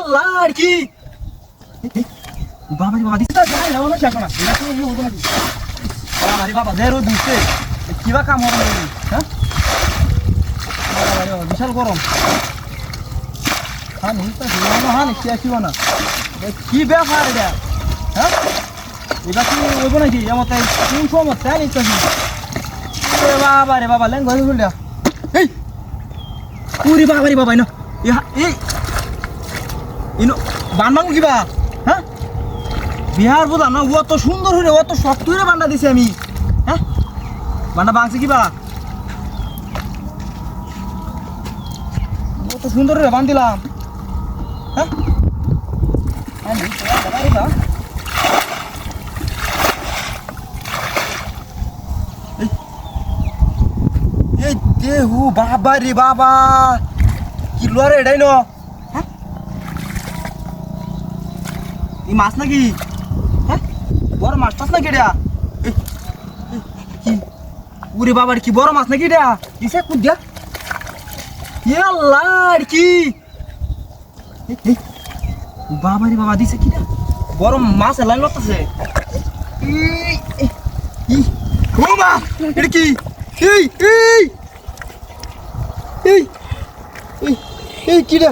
আল্লাহ আর কি বাবা রে বাবা দিছে যাই না ওনা শাকনা এটা কি হলো নাকি বাবা রে বাবা দেরো দিছে কিবা কাম হবে না হ্যাঁ বাবা রে বাবা বিশাল গরম হ্যাঁ নিতে দিওনা হ্যাঁ কি আসিও না কি ব্যাপার এটা হ্যাঁ এটা কি হইব নাকি এমতে কোন সময় তাই নিতে এ বাবা রে বাবা লেন ঘরে খুললা এই পুরি বাবা রে বাবা ইনো এই ইনো বানবাঙ্গু কিবা হ্যাঁ বিহার বুঝলাম না ও তো সুন্দর হইরে ও তো শক্ত হইরে বান্ডা দিছি আমি হ্যাঁ বান্ডা বাংছে কিবা ও তো সুন্দর হইরে বান দিলাম হ্যাঁ এই দেহু বাবা রে বাবা কি লরে এটাই ন হ্যাঁ এই মাছ নাকি হ্যাঁ বড় মাছ টাছ নাকি এটা কি ওরে বাবার কি বড় মাছ নাকি এটা দিছে কুদ দিয়া আল্লাহ আর কি বাবা রে বাবা দিছে কি বড় মাছ লাইন লাগতেছে ও মা এটা কি এই এই এই এই এই কি রে